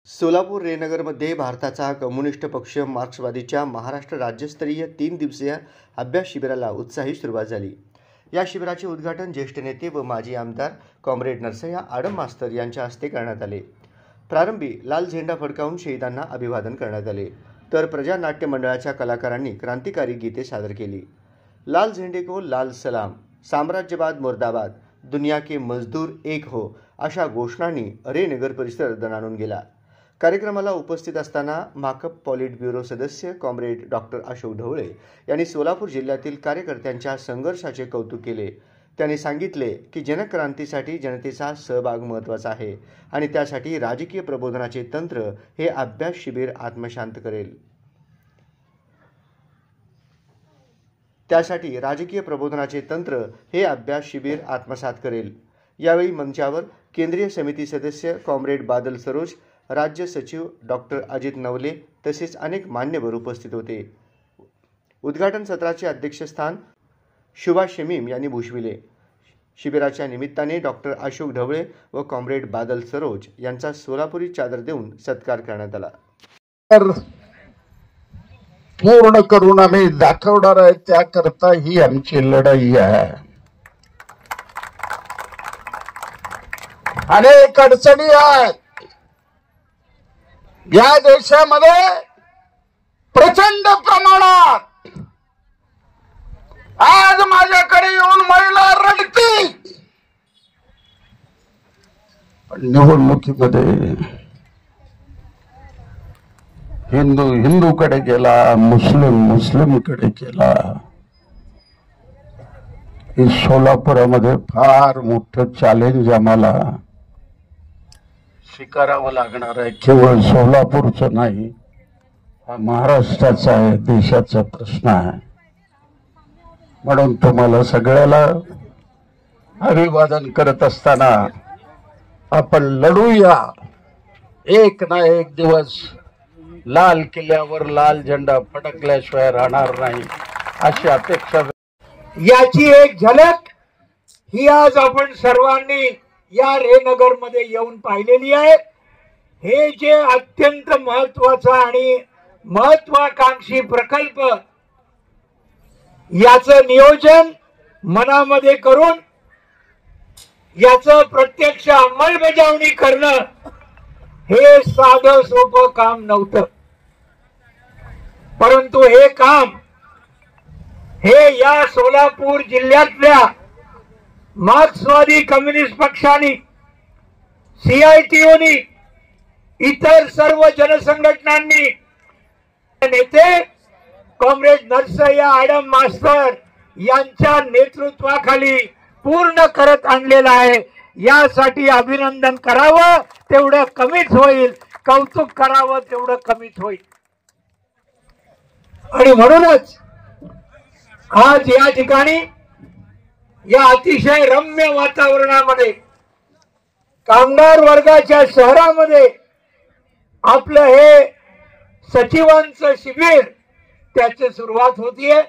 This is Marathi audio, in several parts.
सोलापूर रेनगरमध्ये भारताचा कम्युनिस्ट पक्ष मार्क्सवादीच्या महाराष्ट्र राज्यस्तरीय 3 दिवसीय अभ्यास शिबिराला उत्साही सुरुवात झाली। या शिबिराचे उद्घाटन ज्येष्ठ नेते व माजी आमदार कॉम्रेड नरसय्या आडम मास्तर यांच्या हस्ते करण्यात आले। प्रारंभी लाल झेंडा फडकावून शहीदांना अभिवादन करण्यात आले, तर प्रजानाट्य मंडळाच्या कलाकारांनी क्रांतिकारी गीते सादर केली। लाल झेंडे को लाल सलाम, साम्राज्यवाद मुर्दाबाद, दुनिया के मजदूर एक हो अशा घोषणांनी रेनगर परिसर दणाणून गेला। कार्यक्रमाला उपस्थित असताना माकप पॉलिट ब्युरो सदस्य कॉम्रेड डॉक्टर अशोक ढवळे यांनी सोलापूर जिल्ह्यातील कार्यकर्त्यांच्या संघर्षाचे कौतुक केले। त्यांनी सांगितले की जनक्रांतीसाठी जनतेचा सहभाग महत्त्वाचा आहे आणि त्यासाठी राजकीय प्रबोधनाचे तंत्र हे अभ्यास शिबिर आत्मशांत करेल। त्यासाठी राजकीय प्रबोधनाचे तंत्र हे अभ्यास शिबिर आत्मसात करेल। यावेळी मंचावर केंद्रीय समिती सदस्य कॉम्रेड बादल सरोज, राज्य सचिव डॉक्टर अजित नवले तसेच अनेक मान्यवर उपस्थित होते। उद्घाटन सत्राचे अध्यक्षस्थान सुभाष शमीम यांनी भूषविले। शिबिराच्या निमित्ताने डॉक्टर अशोक ढवळे व कॉम्रेड बादल सरोज यांचा सोलापुरी चादर देऊन सत्कार करण्यात आला। पूर्ण करून आम्ही दाखवणार आहे, त्याकरता ही आमची लढाई आहे। अनेक अडचणी आहेत या देशामध्ये, प्रचंड प्रमाणात। आज माझ्याकडे येऊन महिला रडती, निवडणुकीमध्ये हिंदू कडे गेला, मुस्लिम कडे गेला। हे सोलापुरामध्ये फार मोठं चॅलेंज आम्हाला स्वीकारावं लागणार आहे। केवळ सोलापूरचं नाही, हा महाराष्ट्राचा आहे, देशाचा प्रश्न आहे। म्हणून तुम्हाला सगळ्याला अभिवादन करत असताना आपण लढूया। एक ना एक दिवस लाल किल्ल्यावर लाल झेंडा फडकल्याशिवाय राहणार नाही अशी अपेक्षा। याची एक झलक ही आज आपण सर्वांनी या रेनगर मध्ये येऊन पाहिलेली आहे। हे जे अत्यंत महत्त्वाचा आणि महत्त्वाकांक्षी प्रकल्प, याचं नियोजन मनामध्ये करून याचं प्रत्यक्ष अंमलबजावणी करणं हे साधं सोपं काम नव्हतं, परंतु हे काम हे या सोलापूर जिल्ह्यातल्या मार्क्सवादी कम्युनिस्ट पक्षाने, CITO, इतर सर्व जनसंघटनांनी, नेते कॉम्रेड नरसय्या आडम मास्तर यांच्या नेतृत्वाखाली पूर्ण करत आणलेला आहे। यासाठी अभिनंदन करावं तेवढं कमीच होईल, कौतुक करावं तेवढं कमीच होईल। आणि म्हणूनच आज या ठिकाणी या अतिशय रम्य वातावरणामध्ये, कामगार वर्गाच्या शहरामध्ये आपलं हे सचिवांचं शिबिर त्याची सुरुवात होतीये।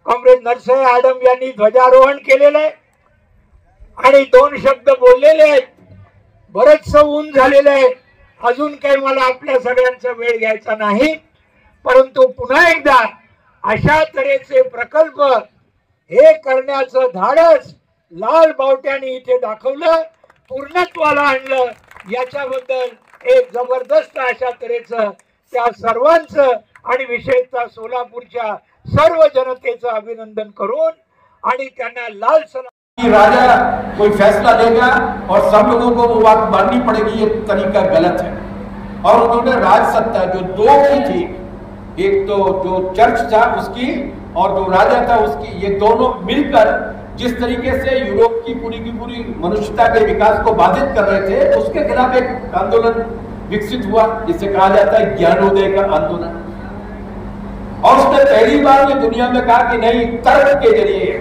कॉम्रेड नरसय्या आडम यांनी ध्वजारोहण केलेलं आहे आणि 2 शब्द बोललेले आहेत। बरंचसं ऊन झालेलं आहे, अजून काही मला आपल्या सगळ्यांचा वेळ घ्यायचा नाही, परंतु पुन्हा एकदा अशा तऱ्हेचे प्रकल्प हे करण्याचं धाडस लाल बावट्याने इथे दाखवलं, पूर्णत्वाला आणलं। याच्याबद्दल एक जबरदस्त अशा तऱ्हेचं त्या सर्वांचं आणि विशेषतः सोलापूरच्या सर्व जनतेचं अभिनंदन करून आणि त्यांना लाल सलाम। राजा कोई फैसला देगा और सब लोगों को वो बात माननी पड़ेगी, ये तरीका गलत है। और उन्होंने राज सत्ता जो 2 की थी, एक तो जो चर्च था उसकी और जो राजा था उसकी, ये दोनों मिलकर जिस तरीके से यूरोप की पूरी मनुष्यता के विकास को बाधित कर रहे थे, उसके खिलाफ एक आंदोलन विकसित हुआ जिसे कहा जाता है ज्ञानोदय का आंदोलन। और उसने पहली बार ये दुनिया में कहा कि नहीं, तर्क के जरिए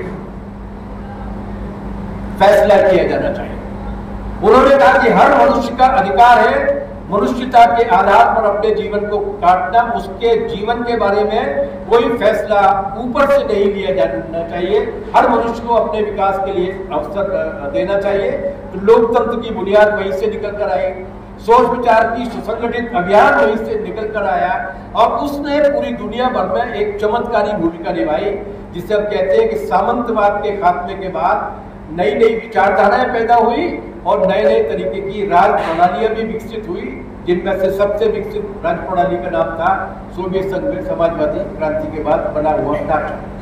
फैसला किया जाना चाहिए। उन्होंने कहा कि हर मनुष्य का अधिकार है मनुष्यता के आधार पर अपने जीवन को काटना, उसके जीवन के बारे में कोई फैसला ऊपर से नहीं लिया जाना चाहिए। हर मनुष्य को अपने विकास के लिए अवसर देना चाहिए। तो लोकतंत्र की बुनियाद वहीं से निकल कर आई। सोच विचार की सुसंगठित अभियान वहीं से निकल कर आया और उसने पूरी दुनिया भर में एक चमत्कारी भूमिका निभाई, जिसे हम कहते हैं कि सामंतवाद के खात्मे के बाद नई नई विचारधाराएं पैदा हुई और नए नए तरीके की राज प्रणालियां भी विकसित हुई, जिनमें से सबसे विकसित राज प्रणाली का नाम था सोवियत संघ में समाजवादी क्रांति के बाद बना हुआ राष्ट्र।